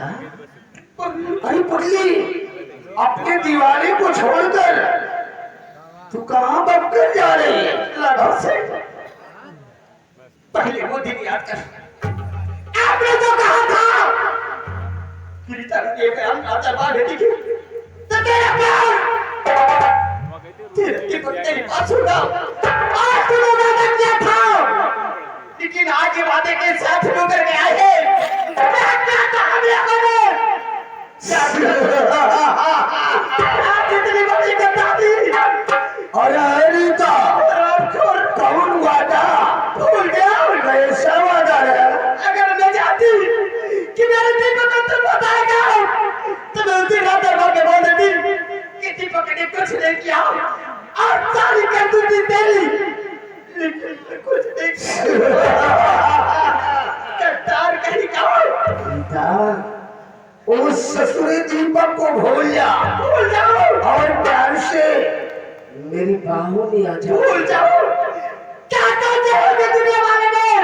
था? अरे पुतली, अपने दीवाने को छोड़कर तू कहाँ भाग कर जा रही है? लड़ो से पहले वो दिन याद कर। आपने तो कहा था कि तरह ये बयान आता बाहर है कि तो तेरा प्यार तेरे तेरे पास होगा। आज तूने वादा किया था, लेकिन आज ये वादे के साथ होकर के आए हैं। मैं क्या कहानियां करूं? आज इतनी बड़ी बता दी। अरे रीता, कौन वादा? भूल गया? कैसा वादा है? अगर मैं जानती कि मेरे दीपक को तुम बताएगा तो मैं उसी रात भर के बोल देती कि दीपक ने कुछ नहीं किया और सारी करतूती तेरी, लेकिन कुछ नहीं किया। कट्टार कहीं का रीता, उस ससुरे दीपक को भूल जा, भूल जाओ और प्यार से मेरी बाहों में आ जा। भूल जाओ। क्या करते हो ये दुनिया वाले में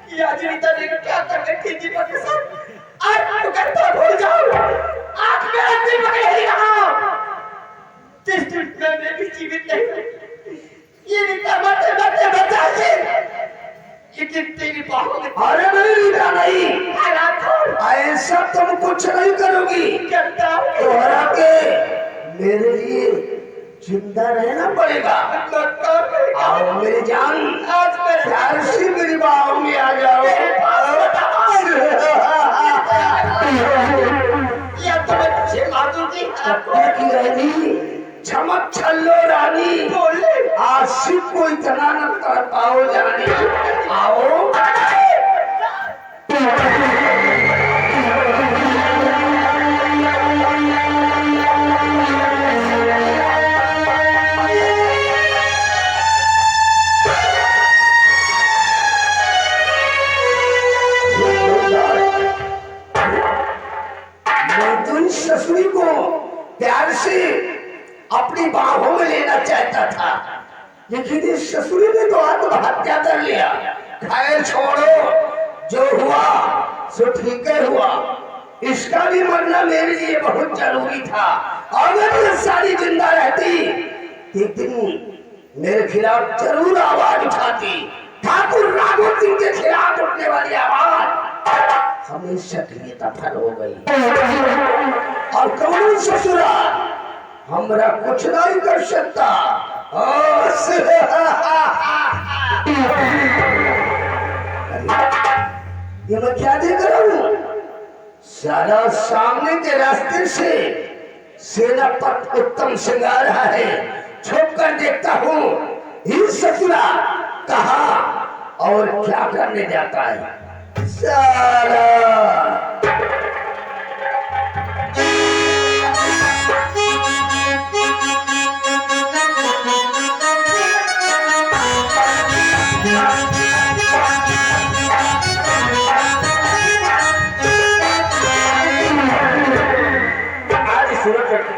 कि आज रीता ने क्या कर रखी दीपक के साथ? आज करता भूल जाओ। आज मेरा दीपक यही रहा जिस दिन मैं भी जीवित नहीं, ये रीता मरते मरते बचा ली, लेकिन तेरी बाहों में अरे नहीं रीता, नहीं, हराम ऐसा तुम कुछ नहीं करोगी। करता तोहरा के मेरे लिए जिंदा रहना पड़ेगा। आओ मेरी जान, आज मैं प्यार से मेरी बाहों में आ जाओ। या तो मैं तुझे मार दूंगी सपने की रानी, चमक छल्लो रानी, बोले आशिक को इतना न कर पाओ जानी। आओ ससुरी को प्यार से अपनी बाहों में लेना चाहता था, लेकिन इस ससुरी ने तो आत्महत्या कर लिया। खैर छोड़ो, जो हुआ सो ठीक है हुआ। इसका भी मरना मेरे लिए बहुत जरूरी था। अगर ये सारी जिंदा रहती एक दिन मेरे खिलाफ जरूर आवाज उठाती। ठाकुर राघव सिंह के खिलाफ उठने वाली आवाज हमेशा के लिए दफन हो गई। और कौन ससुरा हमरा कुछ नहीं कर सकता। ये मैं क्या देख रहा हूँ? सारा सामने के रास्ते से सेना पर उत्तम श्रृंगार रहा है। छुप कर देखता हूँ ये ससुरा कहा और क्या करने जाता है। सारा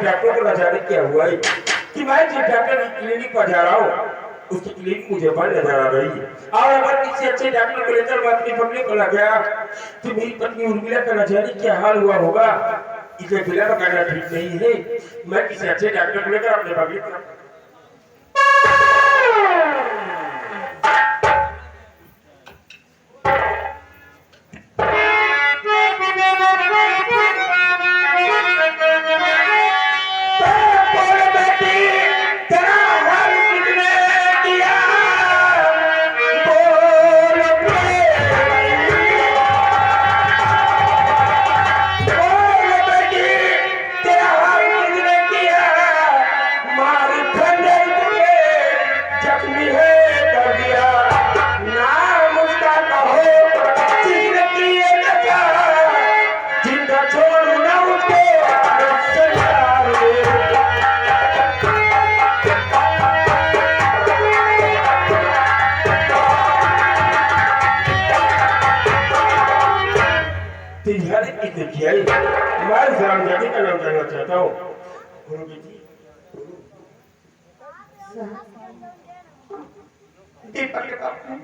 डॉक्टर को नजारे क्या हुआ है कि मैं जिस डॉक्टर की क्लिनिक पर जा रहा हूँ उसकी क्लिनिक मुझे बड़ नजर आ रही है। और अगर किसी अच्छे डॉक्टर को लेकर मैं अपनी पत्नी को लग गया तो मेरी पत्नी उर्मिला का नजारे क्या हाल हुआ होगा। इसे बिला करना ठीक नहीं है। मैं किसी अच्छे डॉक्टर को लेकर अपने पत्नी को मैं जाति का नाम जानना चाहता हूँ। गुरु जी दीपक के पापा।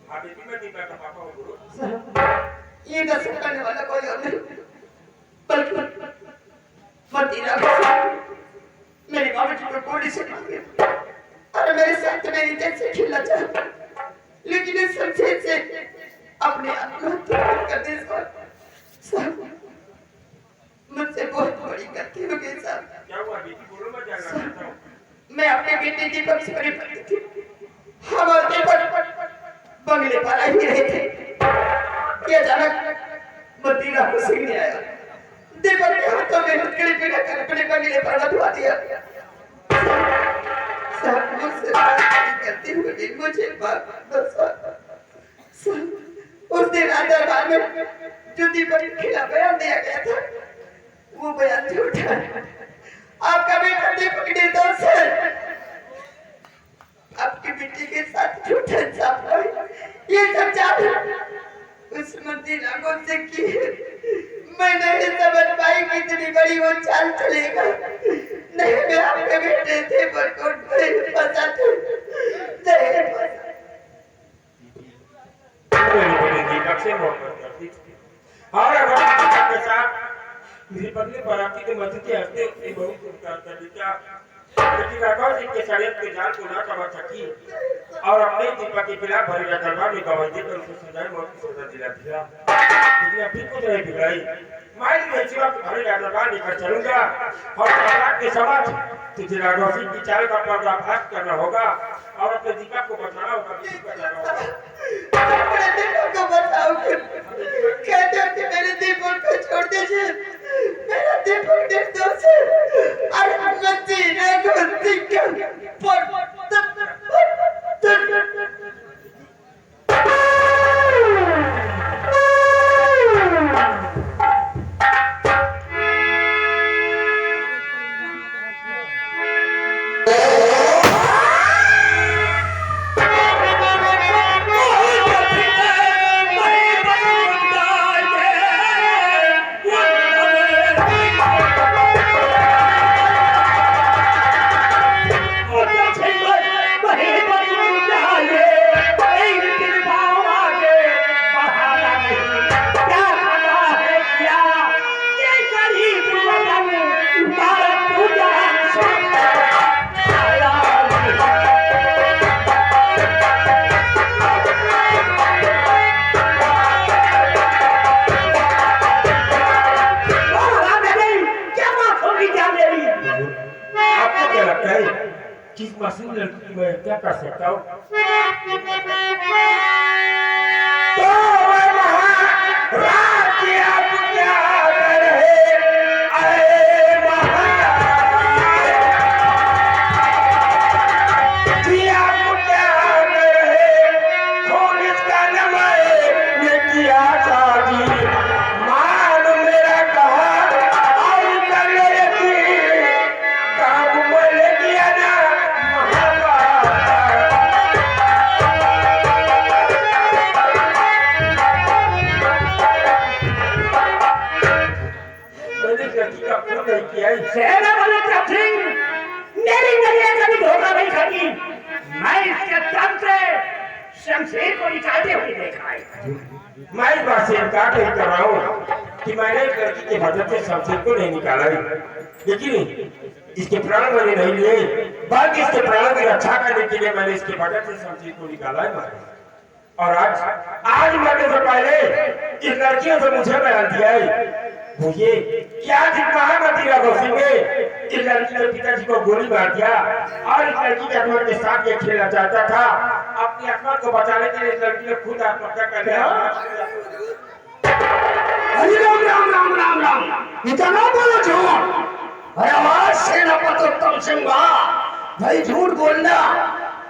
हाँ बेटी, मैं दीपक का पापा हूँ गुरु। ये दस करने वाला कोई और नहीं। मदीना मेरी मामा जी को गोली से मार गया। अरे मेरे साथ मेरी जैसे खेलना चाहता, लेकिन इस शमशीर से अपने आत्महत्या करने साहब मुझसे बहुत बड़ी गलती हो गई साहब। क्या हुआ बेटी, बोलो, मैं जानना चाहता हूँ। मैं अपने बेटे दीपक से बड़ी पत्नी थी। हम और दीपक बंगले पर आ ही रहे थे कि अचानक मदीना हुसैन ने आया। दीपक के हाथों में हथकड़ी पीड़ा कर अपने बंगले पर लदवा दिया। साहब मुझसे गलती हो गई, मुझे उस दिन दरबार में जो दीपक के खिलाफ बयान दिया गया था वो बयान झूठा है। आपका बेटा दीपक निर्दोष है। आपकी बेटी के साथ झूठा इंसाफ हुआ, ये सब जान उस मदीना को से की। मैं नहीं समझ पाई कितनी बड़ी वो चाल चलेगा। नहीं मैं आपके बेटे थे पर कोट में फंसा था। दीपक से मोहब्बत करती थी और अगर दीपक के साथ मेरी पत्नी बराती के मस्जिद के हंसते उसे बहुत उपकार कर दिया, लेकिन राघव सिंह के षड्यंत्र के जाल को ना समझ सकी और अपने दीपक के खिलाफ भरेगा दरबार में गवाही देकर उसे सजाए मौत की सजा दिला दिया। लेकिन अभी कुछ नहीं बिगड़ी। मैं तुम्हें सिवा भरेगा दरबार लेकर चलूंगा और सम्राट के समक्ष तुझे राघव सिंह की चाल का पर्दाफाश करना होगा और अपने दीपक को बचाना होगा। अपने दीपक को बचाओ। कहते हो कि मेरे दीपक को छोड़ दीजिए। मेरा दीपक निर्दोष है। अरे मदीना को किस मासूम लड़की की मैं क्या कर सकता हूँ? मेरी नजर कभी धोखा नहीं खाती। मैं इसके दम से शमशीर को निकालते हुए देखा है। मैं इस बात से इनकार नहीं कर रहा हूँ कि मैंने एक लड़की के मदद से शमशीर को नहीं निकाला, लेकिन इसके प्राण मैंने नहीं लिए, बल्कि इसके प्राण की रक्षा करने के लिए मैंने इसके मदद से शमशीर को निकाला है। और आज मरने से पहले इस लड़कियों से मुझे बयान दिया है मुझे क्या महामती राघव सिंह ने इस लड़की के पिताजी को गोली मार दिया और इस लड़की के अकबर के साथ ये खेलना चाहता था। अपनी अकबर को बचाने के लिए इस लड़की ने खुद आत्महत्या कर लिया। राम राम राम राम राम, इतना बोलो झूठ। अरे आवाज सेनापति उत्तम सिंह भाई, झूठ बोलना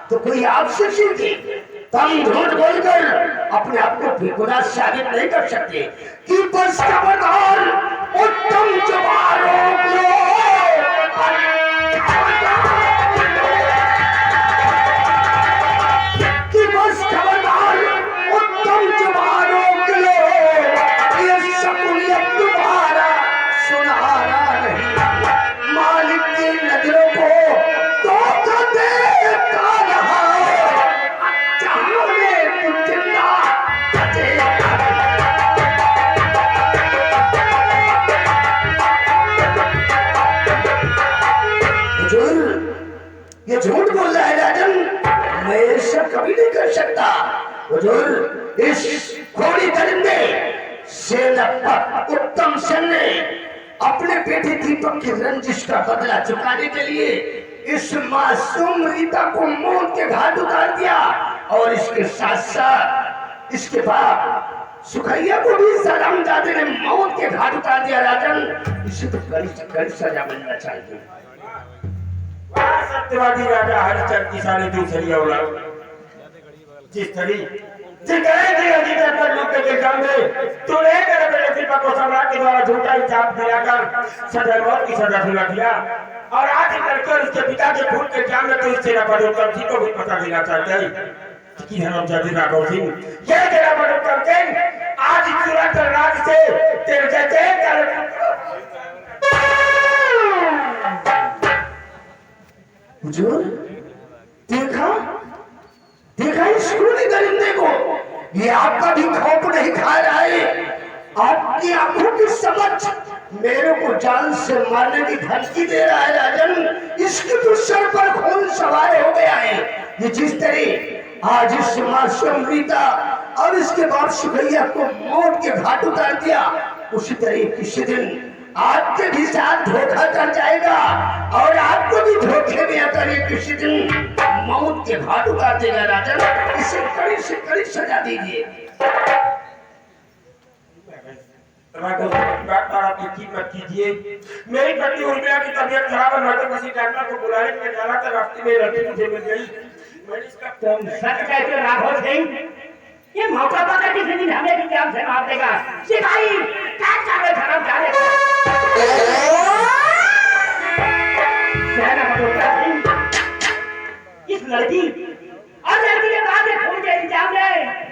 तो कोई आपसे सीखी। तुम झूठ बोलकर अपने आप को बेगुनाह साबित नहीं कर सकते कि बस खबरदार उत्तम जवानों को कि बस खबरदार उत्तम जवानों के लिए ये शकुनियत तुम्हारा सुनहारा नहीं। मालिक की नजरों को धोखा देता रहा। हुजूर, इस घोड़ी दरिंदे सेनापति उत्तम सिंह ने अपने बेटे दीपक की रंजिश का बदला चुकाने के लिए इस मासूम रीता को मौत के घाट उतार दिया और इसके साथ साथ इसके बाप सुखैया को भी सलामजादे ने मौत के घाट उतार दिया। राजन, इसे तो कड़ी से कड़ी सजा मिलना चाहिए। सत्यवादी राजा हरिश्चंद्र की सारी दूसरी औलाद जिस तरीके तूने मेरे बेटे दीपक को सम्राट के द्वारा झूठा इल्जाम दिलाकर सजा मौत की सजा सुना दिया और आज लड़कर उसके पिता के खून के जाम में तो इससे उत्तम सिंह को भी पता देना चाहते हैं कि हरामजादी राघव सिंह ये तेरा उत्तम सिंह आज तुरंत राज से तेरे जैसे हुजूर, देखा देखा इस खूनी दरिंदे को, ये आपका भी खौफ नहीं खा रहा है। आपकी आंखों की समझ मेरे को जान से मारने की धमकी दे रहा है। राजन, इसके तो सर पर खून सवार हो गया है। ये जिस तरह आज इस मासूम रीता और इसके बाप सुखैया को मौत के घाट उतार दिया, उसी तरह किसी दिन आपके भी साथ धोखा कर जाएगा और आपको भी धोखे में आकर किसी दिन मौत के घाट उतार देगा। राजन, इसे कड़ी से कड़ी सजा दीजिए। आपकी कीमत कीजिए। मेरी पत्नी उर्मिला की तबीयत खराब है, मैं तो किसी डॉक्टर को बुलाने के लिए जा रहा था, रास्ते में लड़की मुझे मिल गई। मैंने इसका तुम सच कहते हो राघव सिंह, ये मौका पाकर किसी दिन हमें भी जान से मार देगा। सिपाही काट काट खराब जा देगा। इस लड़की और लड़की के बाद खून के इल्जाम में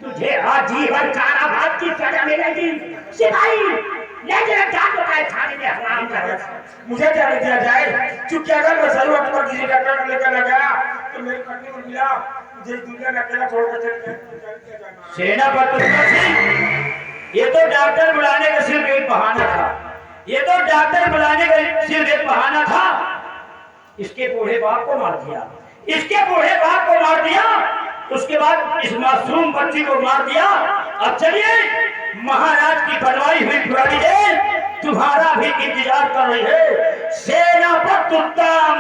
तुझे आजीवन कारावास की सजा मिलेगी। सिपाही ले जरा जान को काय थाने में हराम कर। मुझे क्या दिया जाए, क्योंकि अगर मैं सही वक्त पर किसी डॉक्टर को लेकर न गया तो मेरी पत्नी को मिला मुझे दुनिया में अकेला छोड़कर चले गए। सेनापति सिंह, ये तो डॉक्टर बुलाने का सिर्फ एक बहाना था। ये तो डॉक्टर बुलाने का सिर्फ एक बहाना था। इसके बूढ़े बाप को मार दिया, इसके बूढ़े बाप को मार दिया, उसके बाद इस मासूम बच्ची को मार दिया। अब चलिए, महाराज की बनवाई हुई पुरानी जेल तुम्हारा भी इंतजार कर रही है। सेनापति उत्तम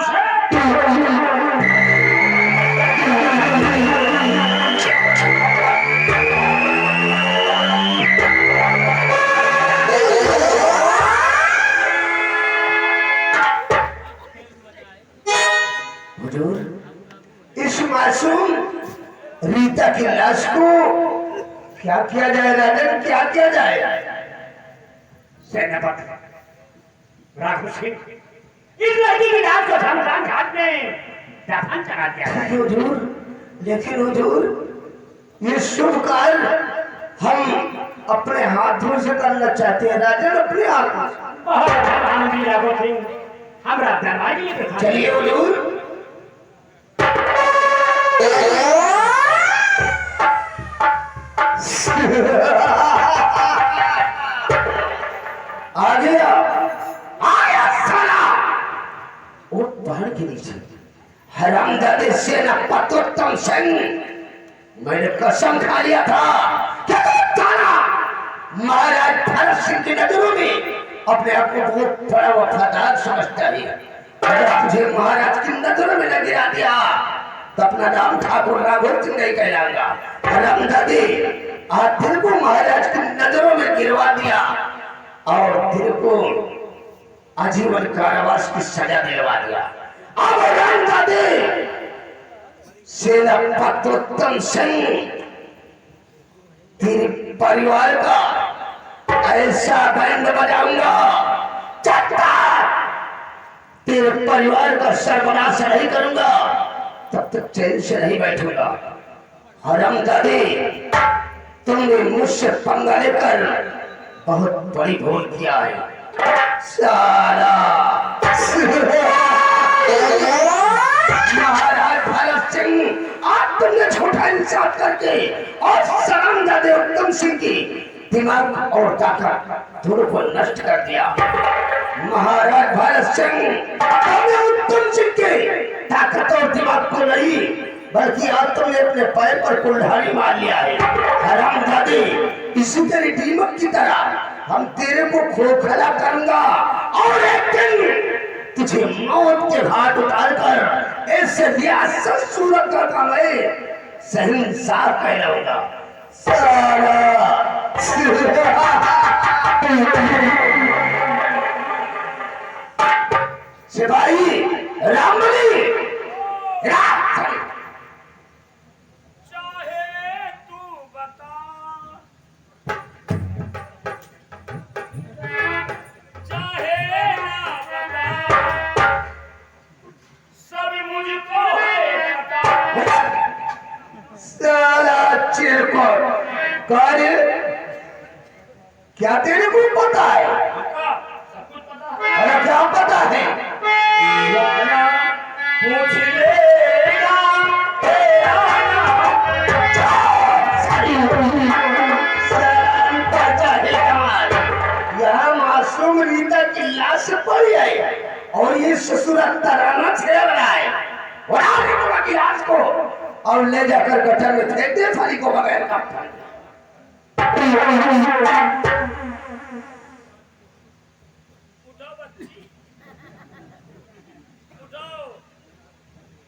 इस मासूम रीता की लाश को क्या किया जाए? राजन, क्या किया जाए? सेनापति राघव सिंह, इस लड़की की लाश को शमशान घाट में दफन करा दिया जाए। हुजूर, लेकिन हुजूर, ये शुभ कार्य हम अपने हाथों से करना चाहते हैं। राजन, अपने हाथों से। बहुत आनंदी राघव सिंह, हमरा दरवाजे पे चलिए हुजूर। आ गया, आया साला। वो पहाड़ के नीचे हरामजादे सेनापति उत्तम सिंह, मैंने कसम खा लिया था कि तारा महाराज भरत सिंह की नजरों में अपने आप को बहुत बड़ा वफादार समझता है। अगर तुझे महाराज की नजरों में न गिरा दिया तो अपना नाम ठाकुर राघव सिंह नहीं कहलाऊंगा। हरामजादे, आज तेरे को महाराज की नजरों में गिरवा दिया और तेरे को आजीवन कारावास की सजा दिलवा दिया। अब हरामजादे सेनापति उत्तम सिंह, तेरे परिवार का ऐसा बैंड बजाऊंगा, तेरे परिवार का सर्वनाश नहीं करूंगा, तब तक चैन से नहीं बैठूंगा। हरामजादे, तुमने मुझसे पंगा लेकर बहुत बड़ी भूल किया है। साला महाराज भरत सिंह, आज तुमने छोटा इंसाफ करके और हरामजादे उत्तम सिंह की दिमाग और ताकत दोनों को नष्ट कर दिया। महाराज भरत सिंह, तुमने उत्तम सिंह के ताकत और दिमाग को नहीं बल्कि आज तुमने अपने पैर पर कुल्हाड़ी मार लिया है। हरामजादे, इसी तेरी दीमक की तरह हम तेरे को खोखला करूंगा और एक दिन तुझे मौत के घाट उतारकर ऐसे रियासत सूरत का मैं शहंशाह कहलाऊंगा। साला सिपाही रामबली चाहे तू बता, चाहे ना बता, सब मुझको है पता। साला चिरकुट कार्य क्या तेरे को पता है? सब कुछ पता है। अरे क्या पता है? वाला पूछ लेगा तेरा यहाँ मासूम रीता की लाश पड़ी है और ये ससुर तराना छेड़ रहा है। उड़ा रीता की लाश को और ले जाकर गटर में फेंक दे थाली को बगैर का। उठो बच्ची, उठो।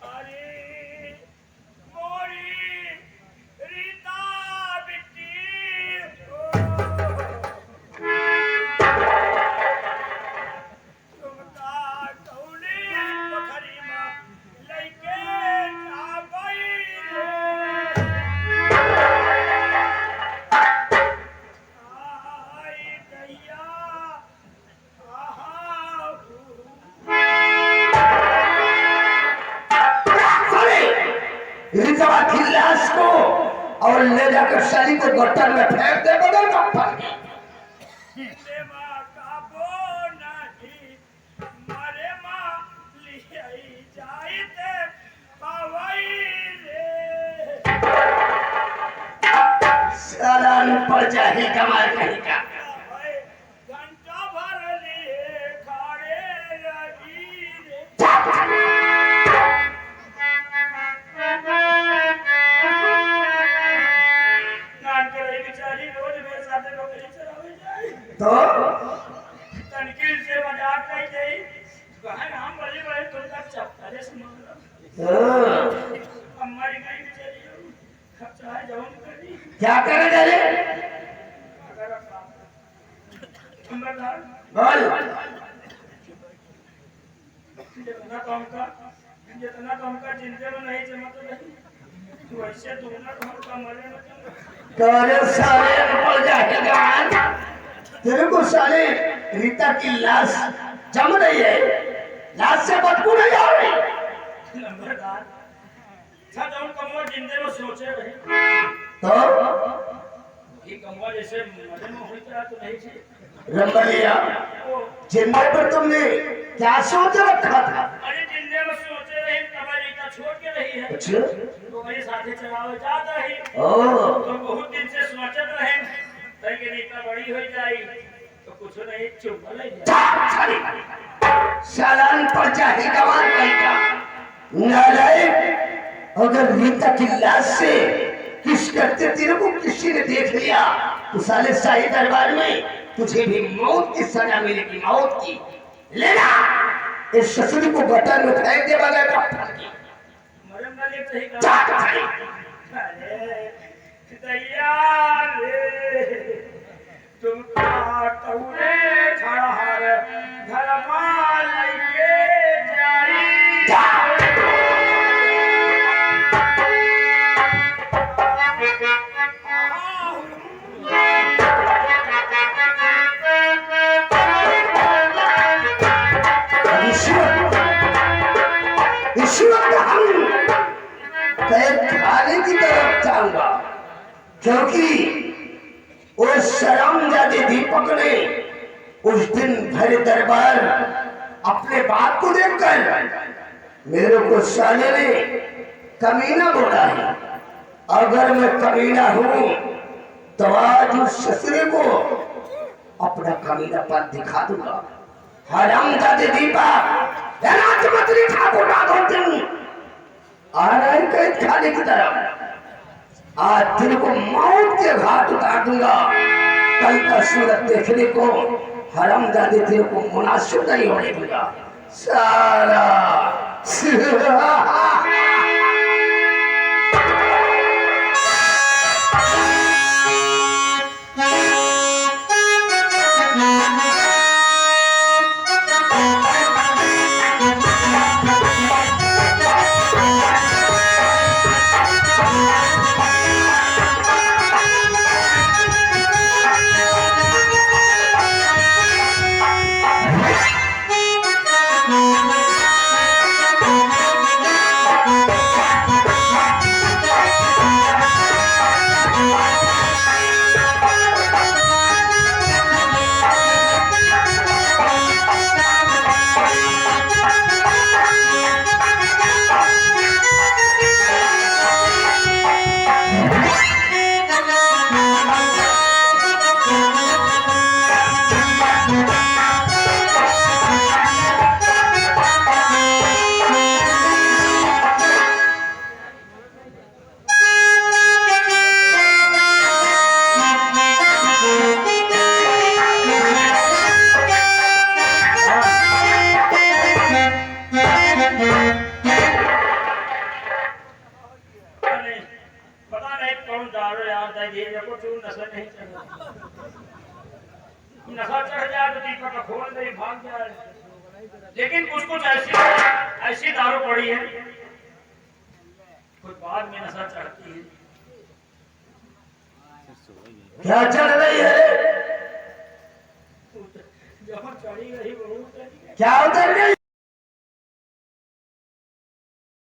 अरे मोरी रीता बिट्टी, तुमका कौने कोठरी में लइके जा गइल। आई दैया, रीता की लाश को और ले जाकर साली को गटर में फेंक दे बगैर का फल। देवा काबो नहीं, मारे माँ लियाई जाइते पावई रे। सालान पड़ जाही कमाल कहीं का। घंटा भर लिए खड़े रही रे। नान के रही बेचारी रोज मेरे साथ बकरी चरावे जाए। तो तनकीर से मजाक नहीं गई, बहन हम बड़े बड़े तुमका चपकारे से मार रहा। हमारी नहीं बेचारी चाहे जाऊं करी क्या करे डरे? अगर खबरदार बोल। जितना कम का जिंदे में नहीं जमा तो नहीं, वैसे दोनों हम का मरे न करे साले पड़ जाही गान। तेरे को साले रीता की लाश जम रही है, लाश से बदबू नहीं आ रही। लंबरदार था तो कमवा जिंदे में सोचे रहे तो ये कमवा जैसे मरे में हुई तरह तो नहीं थी। रंबलिया, जिंदे पर तुमने क्या सोच रखा था? अरे जिंदे में सोचे रहे कमरी का छोड़ के रही है अच्छा, तो मेरे साथे चलावे जाता है। ओ तो बहुत दिन से सोचत रहे कि रीता बड़ी हो जाई तो कुछ नहीं चुप ले जाए। सालान पर जाही गवान कहीं का नालायक। अगर रीता की लाश से किस करते तेरे को किसी ने देख लिया तो साले शाही दरबार में तुझे भी मौत की सजा मिलेगी, मौत की। लेना इस ससुरी को गटर में फेंक दे बगैर मरम ना ले सही जा कहा। खाली। अरे दैया रे तुम कौने खड़ा है घर माल लेके जाई। इस वक्त हम खाने की तरफ जाऊंगा क्योंकि उस शर्मजादे दीपक ने उस दिन भरे दरबार अपने बाप को देखकर मेरे को साले ने कमीना बोला है। अगर मैं कमीना हूं तो आज उस ससुरे को अपना कमीनापन दिखा दूंगा। हरामजादे दीपक, राजमंत्री ठाकुर राघव सिंह, आ रहा है कैद खाने की तरफ। आज तेरे को मौत के घाट उतार दूंगा। कल का सूरत देखने को हरामजादे तेरे को मुनासिब नहीं होने दूंगा सारा। पता नहीं कौन दारू यार दे ये देखो तू नशा नहीं चढ़ नशा चढ़ जाए तो दीपक का खोल दे भाग जाए। लेकिन कुछ कुछ ऐसी दारू पड़ी है कुछ बाद में नशा चढ़ती है। क्या चढ़ रही है? जहाँ चढ़ी रही वो क्या उतर गई?